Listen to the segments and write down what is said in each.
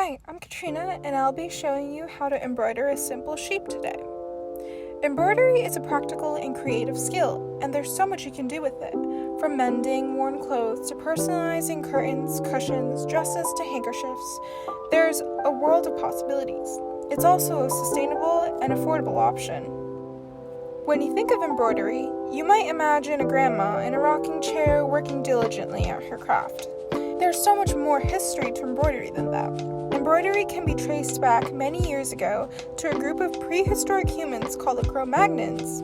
Hi, I'm Catrina, and I'll be showing you how to embroider a simple sheep today. Embroidery is a practical and creative skill, and there's so much you can do with it. From mending worn clothes to personalizing curtains, cushions, dresses to handkerchiefs, there's a world of possibilities. It's also a sustainable and affordable option. When you think of embroidery, you might imagine a grandma in a rocking chair working diligently at her craft. There's so much more history to embroidery than that. Embroidery can be traced back many years ago to a group of prehistoric humans called the Cro-Magnons.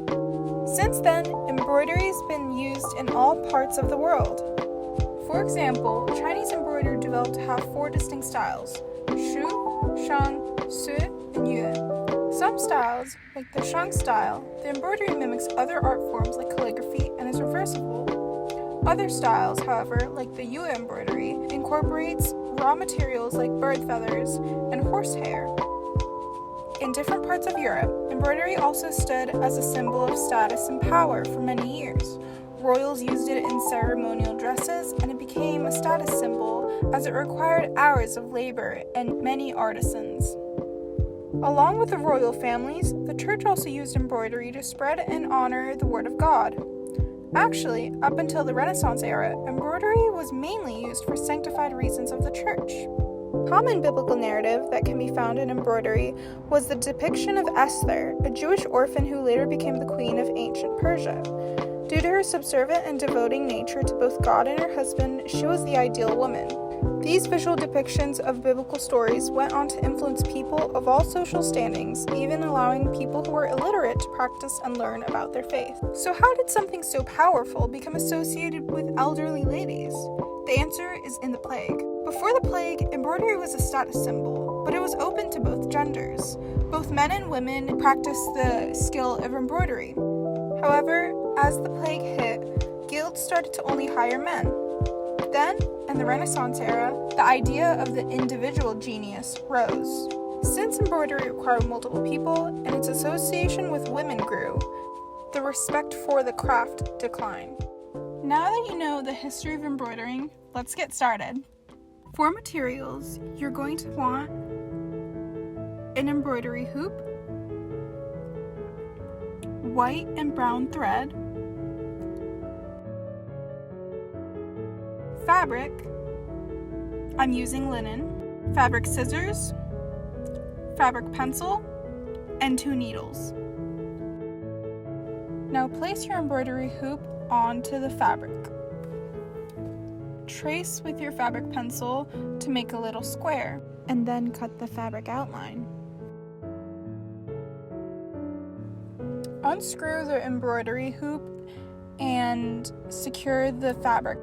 Since then, embroidery has been used in all parts of the world. For example, Chinese embroidery developed to have 4 distinct styles: Shu, Shang, Su, and Yue. Some styles, like the Shang style, the embroidery mimics other art forms like calligraphy and is reversible. Other styles, however, like the Yue embroidery, incorporates raw materials like bird feathers and horsehair. In different parts of Europe, embroidery also stood as a symbol of status and power for many years. Royals used it in ceremonial dresses, and it became a status symbol as it required hours of labor and many artisans. Along with the royal families, the church also used embroidery to spread and honor the word of God. Actually, up until the Renaissance era, embroidery was mainly used for sanctified reasons of the church. A common biblical narrative that can be found in embroidery was the depiction of Esther, a Jewish orphan who later became the queen of ancient Persia. Due to her subservient and devoting nature to both God and her husband, she was the ideal woman. These visual depictions of biblical stories went on to influence people of all social standings, even allowing people who were illiterate to practice and learn about their faith. So how did something so powerful become associated with elderly ladies? The answer is in the plague. Before the plague, embroidery was a status symbol, but it was open to both genders. Both men and women practiced the skill of embroidery. However, as the plague hit, guilds started to only hire men. Then, in the Renaissance era, the idea of the individual genius rose. Since embroidery required multiple people and its association with women grew, the respect for the craft declined. Now that you know the history of embroidering, let's get started. For materials, you're going to want an embroidery hoop, white and brown thread, fabric, I'm using linen, fabric scissors, fabric pencil, and 2 needles. Now place your embroidery hoop onto the fabric. Trace with your fabric pencil to make a little square, and then cut the fabric outline. Unscrew the embroidery hoop and secure the fabric.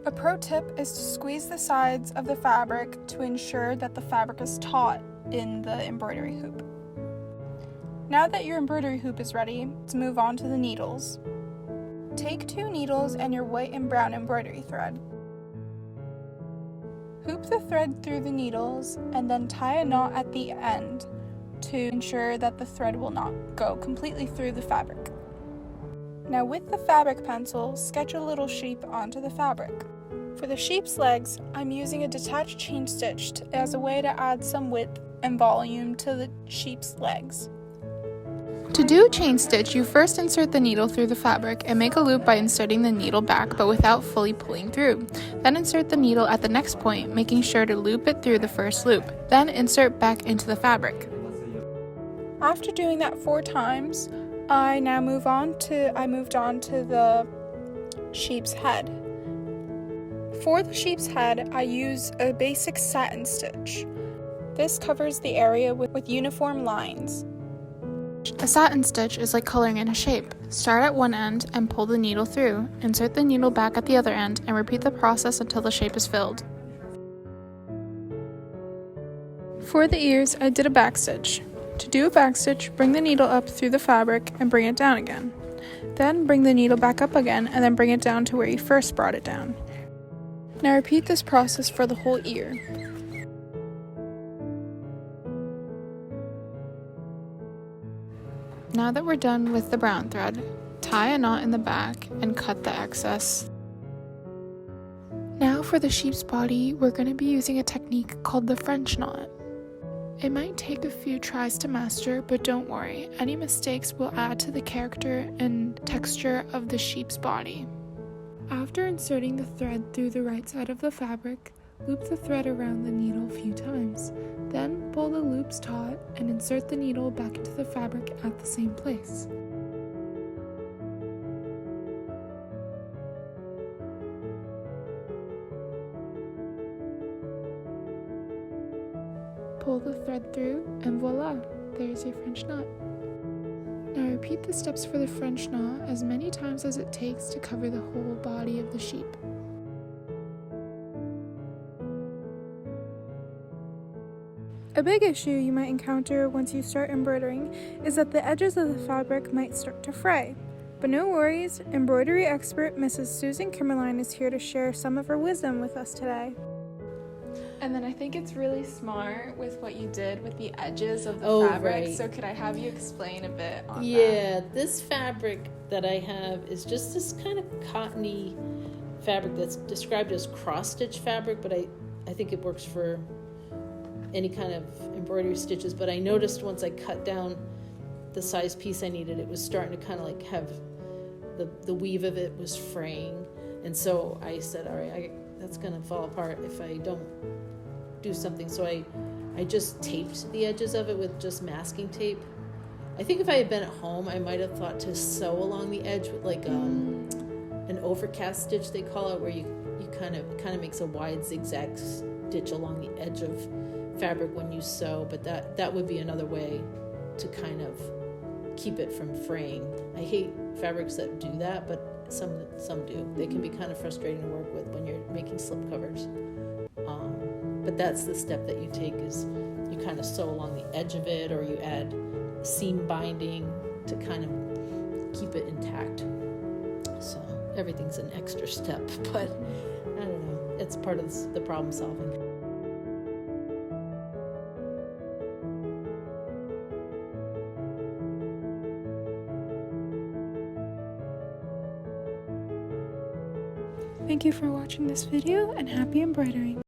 A pro tip is to squeeze the sides of the fabric to ensure that the fabric is taut in the embroidery hoop. Now that your embroidery hoop is ready, let's move on to the needles. Take 2 needles and your white and brown embroidery thread. Hoop the thread through the needles and then tie a knot at the end to ensure that the thread will not go completely through the fabric. Now with the fabric pencil, sketch a little sheep onto the fabric. For the sheep's legs, I'm using a detached chain stitch as a way to add some width and volume to the sheep's legs. To do a chain stitch, you first insert the needle through the fabric and make a loop by inserting the needle back but without fully pulling through. Then insert the needle at the next point, making sure to loop it through the first loop. Then insert back into the fabric. After doing that 4 times, I moved on to the sheep's head. For the sheep's head, I use a basic satin stitch. This covers the area with uniform lines. A satin stitch is like coloring in a shape. Start at one end and pull the needle through. Insert the needle back at the other end and repeat the process until the shape is filled. For the ears, I did a backstitch. To do a backstitch, bring the needle up through the fabric and bring it down again. Then bring the needle back up again and then bring it down to where you first brought it down. Now repeat this process for the whole ear. Now that we're done with the brown thread, tie a knot in the back and cut the excess. Now for the sheep's body, we're going to be using a technique called the French knot. It might take a few tries to master, but don't worry, any mistakes will add to the character and texture of the sheep's body. After inserting the thread through the right side of the fabric, loop the thread around the needle a few times. Then pull the loops taut and insert the needle back into the fabric at the same place. Pull the thread through and voila, there's your French knot. Now repeat the steps for the French knot as many times as it takes to cover the whole body of the sheep. A big issue you might encounter once you start embroidering is that the edges of the fabric might start to fray. But no worries, embroidery expert Mrs. Susan Kimmerline is here to share some of her wisdom with us today. And then I think it's really smart with what you did with the edges of the fabric. Right. So could I have you explain a bit on that? Yeah, this fabric that I have is just this kind of cottony fabric that's described as cross-stitch fabric, but I think it works for any kind of embroidery stitches. But I noticed once I cut down the size piece I needed, it was starting to kind of like have the weave of it was fraying. And so I said, all right, that's going to fall apart if I don't do something. So I just taped the edges of it with just masking tape. I think if I had been at home, I might have thought to sew along the edge with like an overcast stitch, they call it, where you kind of makes a wide zigzag stitch along the edge of fabric when you sew. But that would be another way to kind of keep it from fraying. I hate fabrics that do that, but some do. They can be kind of frustrating to work with when you're making slip covers. But that's the step that you take, is you kind of sew along the edge of it, or you add seam binding to kind of keep it intact. So everything's an extra step, but I don't know, it's part of the problem solving. Thank you for watching this video and happy embroidering!